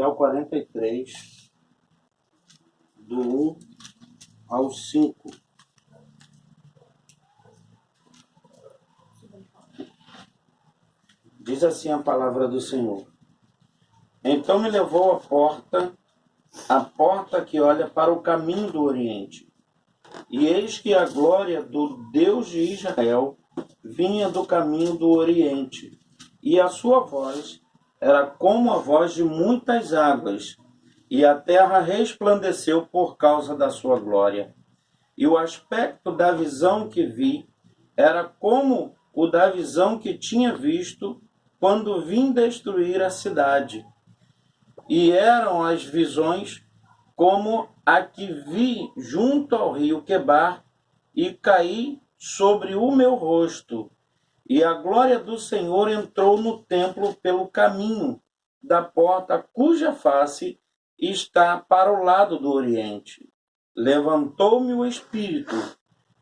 Ezequiel 43, do 1 ao 5. Diz assim a palavra do Senhor. Então me levou a porta que olha para o caminho do Oriente. E eis que a glória do Deus de Israel vinha do caminho do Oriente. E a sua voz era como a voz de muitas águas, e a terra resplandeceu por causa da sua glória. E o aspecto da visão que vi era como o da visão que tinha visto quando vim destruir a cidade. E eram as visões como a que vi junto ao rio Quebar, e caí sobre o meu rosto. E a glória do Senhor entrou no templo pelo caminho da porta, cuja face está para o lado do Oriente. Levantou-me o Espírito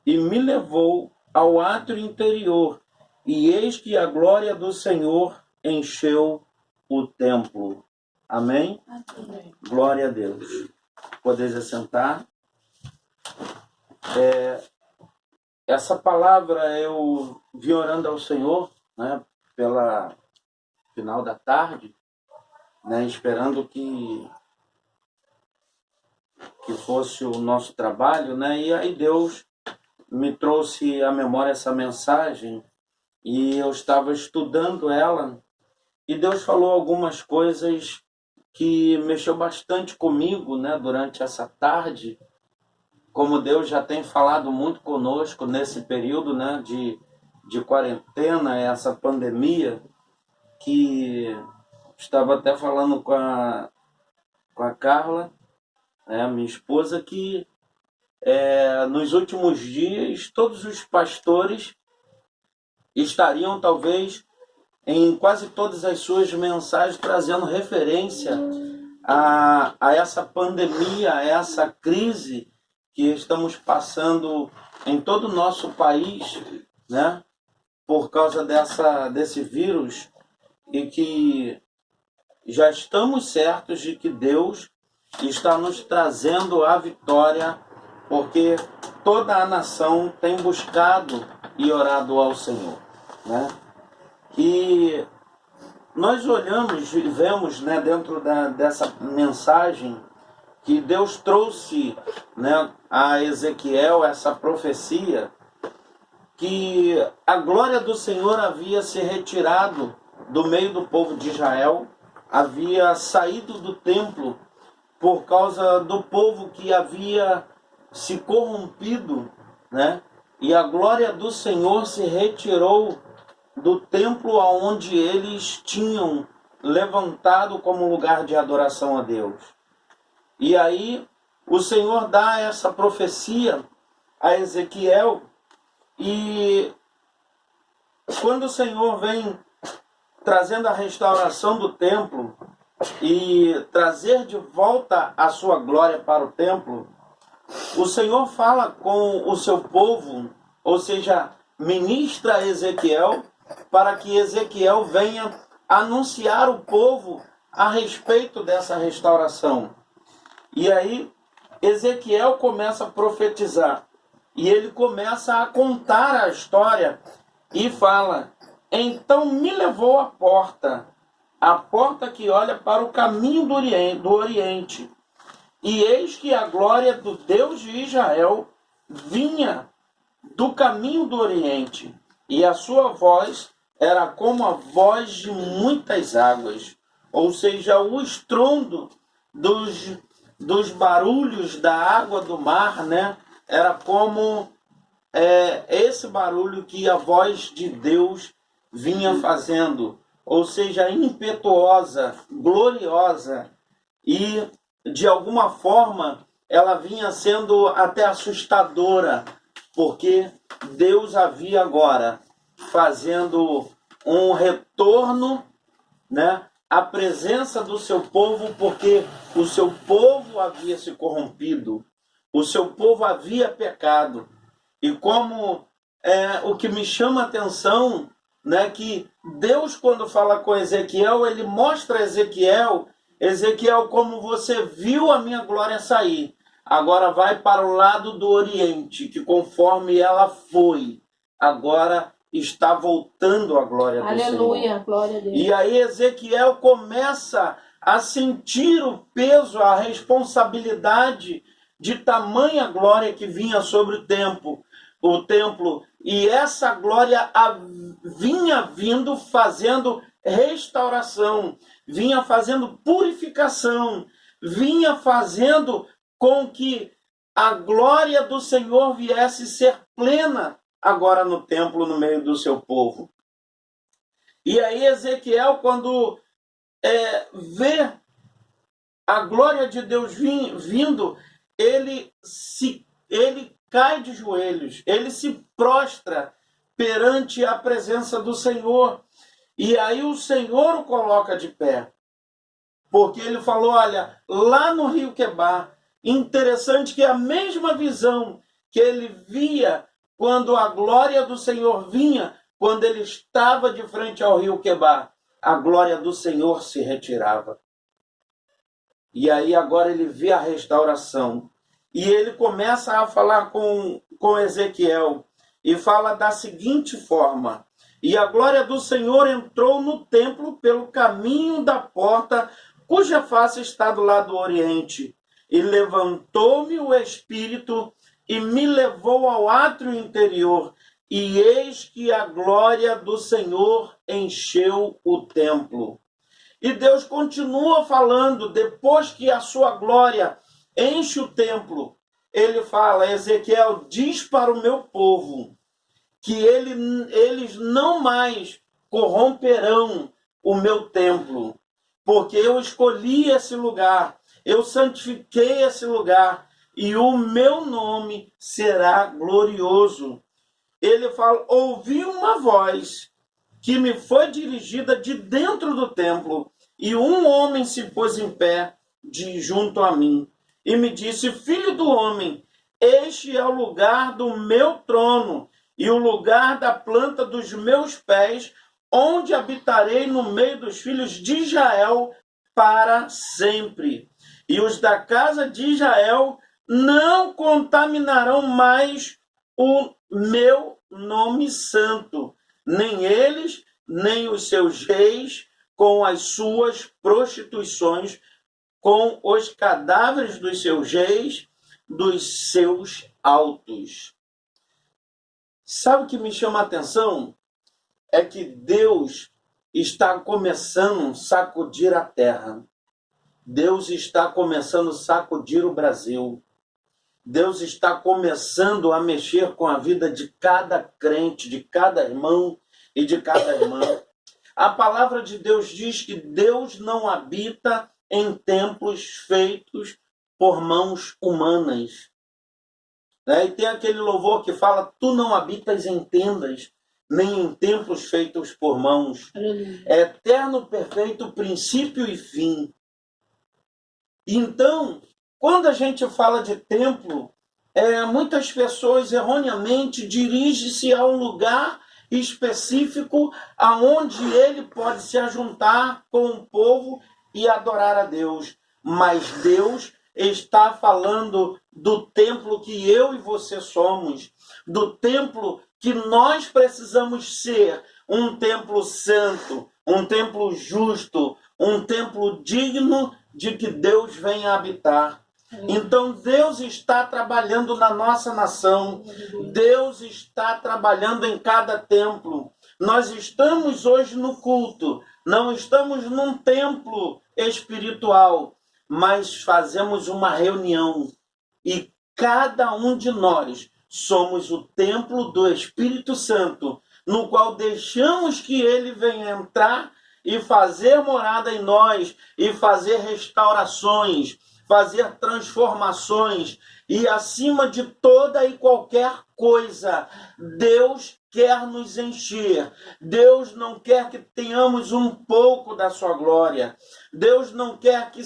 e me levou ao átrio interior, e eis que a glória do Senhor encheu o templo. Amém? Amém. Glória a Deus. Podeis assentar. Essa palavra eu vim orando ao Senhor, né, pela final da tarde, né, esperando que fosse o nosso trabalho, né, e aí Deus me trouxe à memória essa mensagem e eu estava estudando ela e Deus falou algumas coisas que mexeu bastante comigo, né, durante essa tarde. Como Deus já tem falado muito conosco nesse período, né, de quarentena, essa pandemia, que estava até falando com a Carla, né, minha esposa, que nos últimos dias todos os pastores estariam talvez em quase todas as suas mensagens trazendo referência a essa pandemia, a essa crise que estamos passando em todo o nosso país, né, por causa desse vírus, e que já estamos certos de que Deus está nos trazendo a vitória, porque toda a nação tem buscado e orado ao Senhor, né? E nós olhamos e vemos, né, dentro dessa mensagem, que Deus trouxe, né, a Ezequiel essa profecia, que a glória do Senhor havia se retirado do meio do povo de Israel, havia saído do templo por causa do povo que havia se corrompido, né? E a glória do Senhor se retirou do templo aonde eles tinham levantado como lugar de adoração a Deus. E aí o Senhor dá essa profecia a Ezequiel, e quando o Senhor vem trazendo a restauração do templo e trazer de volta a sua glória para o templo, o Senhor fala com o seu povo, ou seja, ministra a Ezequiel, para que Ezequiel venha anunciar o povo a respeito dessa restauração. E aí Ezequiel começa a profetizar, e ele começa a contar a história e fala: então me levou à porta que olha para o caminho do Oriente, e eis que a glória do Deus de Israel vinha do caminho do Oriente, e a sua voz era como a voz de muitas águas, ou seja, o estrondo dos barulhos da água do mar, né? Era como esse barulho que a voz de Deus vinha fazendo, ou seja, impetuosa, gloriosa, e de alguma forma ela vinha sendo até assustadora, porque Deus havia agora fazendo um retorno, né, à presença do seu povo, porque o seu povo havia se corrompido, o seu povo havia pecado. E como o que me chama a atenção, né, que Deus, quando fala com Ezequiel, ele mostra a Ezequiel Ezequiel, como você viu a minha glória sair, agora vai para o lado do Oriente, que conforme ela foi, agora está voltando a glória do Senhor. Aleluia, glória a Deus. E aí Ezequiel começa a sentir o peso, a responsabilidade de tamanha glória que vinha sobre o templo, e essa glória vinha vindo fazendo restauração, vinha fazendo purificação, vinha fazendo com que a glória do Senhor viesse ser plena agora no templo, no meio do seu povo. E aí Ezequiel, quando vê a glória de Deus vindo, ele cai de joelhos, ele se prostra perante a presença do Senhor. E aí o Senhor o coloca de pé, porque ele falou, olha, lá no rio Quebar, interessante que a mesma visão que ele via quando a glória do Senhor vinha, quando ele estava de frente ao rio Quebar, a glória do Senhor se retirava. E aí agora ele vê a restauração. E ele começa a falar com Ezequiel e fala da seguinte forma: e a glória do Senhor entrou no templo pelo caminho da porta, cuja face está do lado do oriente. E levantou-me o Espírito e me levou ao átrio interior. E eis que a glória do Senhor encheu o templo. E Deus continua falando, depois que a sua glória enche o templo, ele fala, Ezequiel, diz para o meu povo que eles não mais corromperão o meu templo, porque eu escolhi esse lugar, eu santifiquei esse lugar, e o meu nome será glorioso. Ele fala, ouvi uma voz que me foi dirigida de dentro do templo, e um homem se pôs em pé junto a mim, e me disse, filho do homem, este é o lugar do meu trono, e o lugar da planta dos meus pés, onde habitarei no meio dos filhos de Israel para sempre. E os da casa de Israel não contaminarão mais o meu nome santo, nem eles, nem os seus reis, com as suas prostituições, com os cadáveres dos seus reis, dos seus altos. Sabe o que me chama a atenção? É que Deus está começando a sacudir a terra. Deus está começando a sacudir o Brasil. Deus está começando a mexer com a vida de cada crente, de cada irmão e de cada irmã. A palavra de Deus diz que Deus não habita em templos feitos por mãos humanas. E tem aquele louvor que fala, tu não habitas em tendas, nem em templos feitos por mãos. É eterno, perfeito, princípio e fim. Então, quando a gente fala de templo, muitas pessoas erroneamente dirigem-se a um lugar específico aonde ele pode se ajuntar com o povo e adorar a Deus. Mas Deus está falando do templo que eu e você somos, do templo que nós precisamos ser, um templo santo, um templo justo, um templo digno de que Deus venha habitar. Então Deus está trabalhando na nossa nação, Deus está trabalhando em cada templo. Nós estamos hoje no culto, não estamos num templo espiritual, mas fazemos uma reunião e cada um de nós somos o templo do Espírito Santo, no qual deixamos que ele venha entrar e fazer morada em nós, e fazer restaurações, fazer transformações, e acima de toda e qualquer coisa, Deus quer nos encher. Deus não quer que tenhamos um pouco da sua glória. Deus não quer que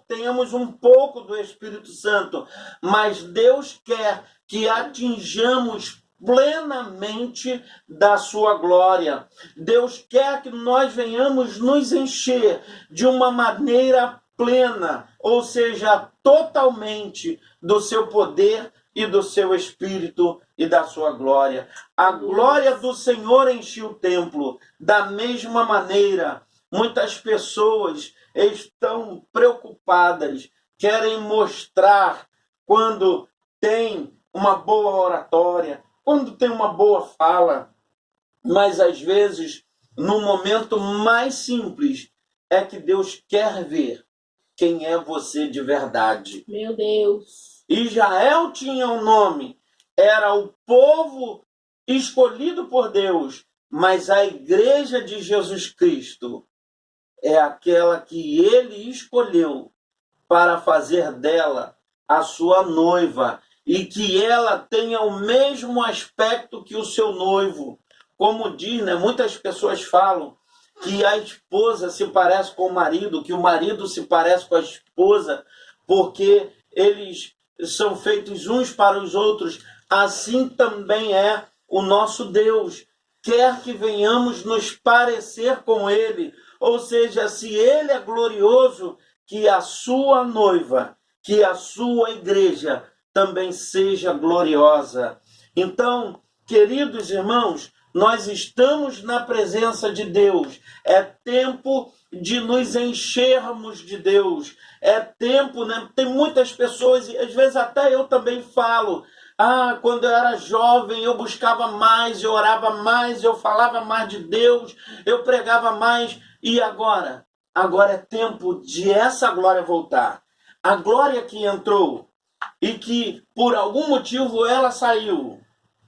tenhamos um pouco do Espírito Santo, mas Deus quer que atinjamos plenamente da sua glória. Deus quer que nós venhamos nos encher de uma maneira plena, ou seja, totalmente do seu poder e do seu Espírito e da sua glória. A glória do Senhor encheu o templo. Da mesma maneira, muitas pessoas estão preocupadas, querem mostrar quando tem uma boa oratória, quando tem uma boa fala, mas às vezes, no momento mais simples, é que Deus quer ver quem é você de verdade. Meu Deus. Israel tinha um nome, era o povo escolhido por Deus, mas a igreja de Jesus Cristo é aquela que ele escolheu para fazer dela a sua noiva e que ela tenha o mesmo aspecto que o seu noivo. Como diz, né? Muitas pessoas falam que a esposa se parece com o marido, que o marido se parece com a esposa, porque eles são feitos uns para os outros. Assim também é o nosso Deus. Quer que venhamos nos parecer com ele, ou seja, se ele é glorioso, que a sua noiva, que a sua igreja também seja gloriosa. Então, queridos irmãos, nós estamos na presença de Deus. É tempo de nos enchermos de Deus. É tempo, né? Tem muitas pessoas, e às vezes até eu também falo, quando eu era jovem, eu buscava mais, eu orava mais, eu falava mais de Deus, eu pregava mais. E agora? Agora é tempo de essa glória voltar. A glória que entrou e que, por algum motivo, ela saiu.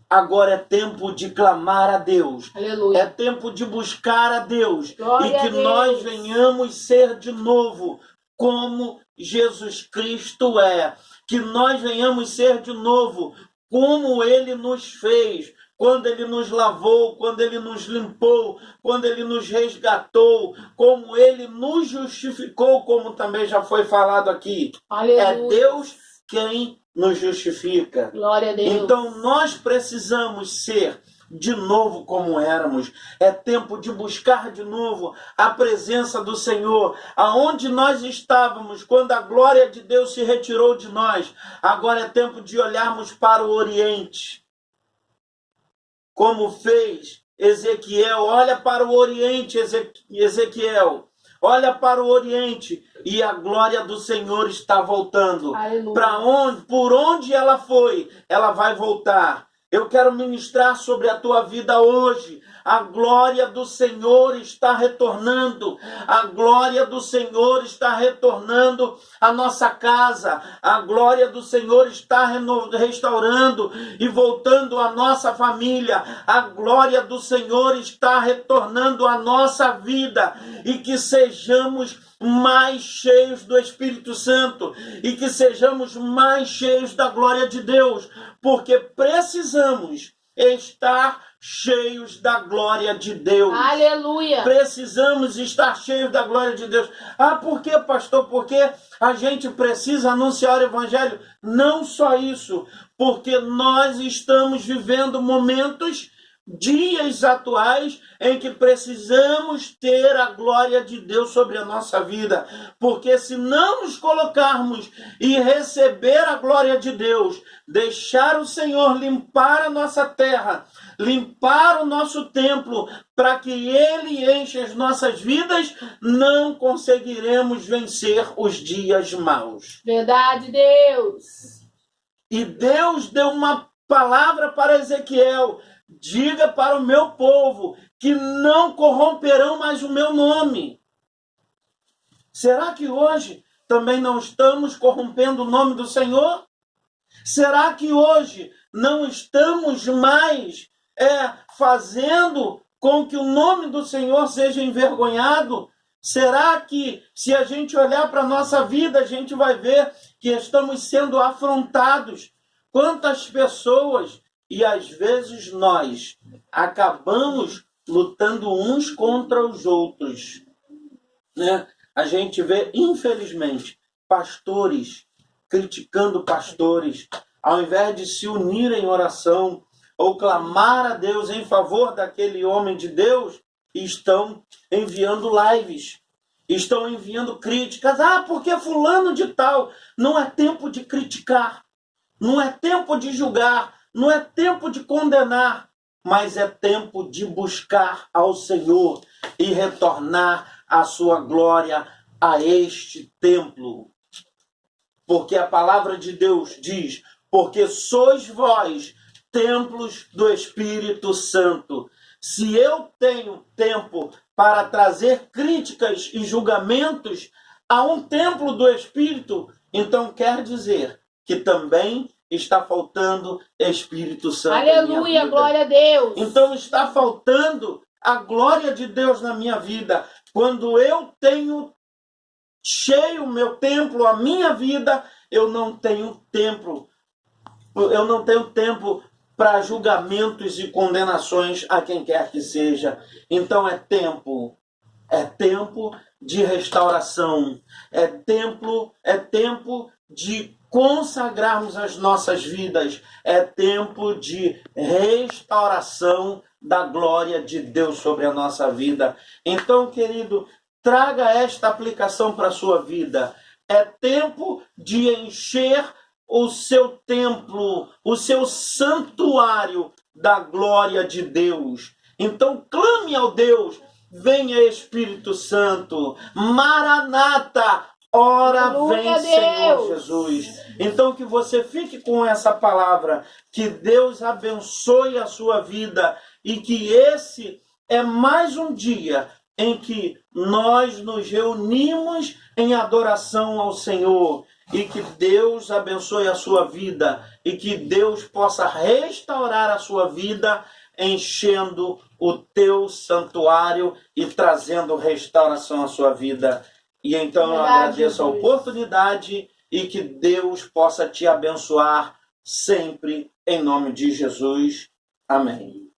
Agora é tempo de clamar a Deus. Aleluia. É tempo de buscar a Deus. Glória e que a Deus. nós venhamos ser de novo como Jesus Cristo é. Que nós venhamos ser de novo como Ele nos fez. Quando Ele nos lavou, quando Ele nos limpou, quando Ele nos resgatou, como Ele nos justificou, como também já foi falado aqui. Aleluia. É Deus quem nos justifica. Glória a Deus. Então nós precisamos ser de novo como éramos. É tempo de buscar de novo a presença do Senhor. Aonde nós estávamos quando a glória de Deus se retirou de nós, agora é tempo de olharmos para o Oriente. Como fez Ezequiel, olha para o Oriente, Ezequiel. Olha para o Oriente e a glória do Senhor está voltando. Para onde, por onde ela foi, ela vai voltar. Eu quero ministrar sobre a tua vida hoje. A glória do Senhor está retornando. A glória do Senhor está retornando à nossa casa. A glória do Senhor está restaurando e voltando à nossa família. A glória do Senhor está retornando à nossa vida. E que sejamos mais cheios do Espírito Santo e que sejamos mais cheios da glória de Deus, porque precisamos estar cheios da glória de Deus. Aleluia. Precisamos estar cheios da glória de Deus. Por quê, pastor? Porque a gente precisa anunciar o evangelho? Não só isso, porque nós estamos vivendo momentos, dias atuais em que precisamos ter a glória de Deus sobre a nossa vida, porque se não nos colocarmos e receber a glória de Deus, deixar o Senhor limpar a nossa terra, limpar o nosso templo, para que Ele enche as nossas vidas, não conseguiremos vencer os dias maus. Verdade, Deus. E Deus deu uma palavra para Ezequiel: diga para o meu povo que não corromperão mais o meu nome. Será que hoje também não estamos corrompendo o nome do Senhor? Será que hoje não estamos mais fazendo com que o nome do Senhor seja envergonhado? Será que, se a gente olhar para a nossa vida, a gente vai ver que estamos sendo afrontados? Quantas pessoas, e às vezes nós, acabamos lutando uns contra os outros, né? A gente vê, infelizmente, pastores criticando pastores, ao invés de se unirem em oração, ou clamar a Deus em favor daquele homem de Deus, estão enviando lives, estão enviando críticas. Ah, porque fulano de tal. Não é tempo de criticar, não é tempo de julgar, não é tempo de condenar, mas é tempo de buscar ao Senhor e retornar a sua glória a este templo. Porque a palavra de Deus diz: porque sois vós templos do Espírito Santo. Se eu tenho tempo para trazer críticas e julgamentos a um templo do Espírito, então quer dizer que também está faltando Espírito Santo. Aleluia, glória a Deus. Então está faltando a glória de Deus na minha vida. Quando eu tenho cheio o meu templo, a minha vida, eu não tenho tempo para julgamentos e condenações a quem quer que seja. Então é tempo de restauração, é tempo de consagrarmos as nossas vidas, é tempo de restauração da glória de Deus sobre a nossa vida. Então, querido, traga esta aplicação para a sua vida. É tempo de encher o seu templo, o seu santuário da glória de Deus. Então clame ao Deus: venha Espírito Santo, Maranata, ora vem Senhor Jesus. Então que você fique com essa palavra, que Deus abençoe a sua vida e que esse é mais um dia em que nós nos reunimos em adoração ao Senhor, e que Deus abençoe a sua vida e que Deus possa restaurar a sua vida, enchendo o teu santuário e trazendo restauração à sua vida. E então eu agradeço a oportunidade e que Deus possa te abençoar sempre, em nome de Jesus. Amém.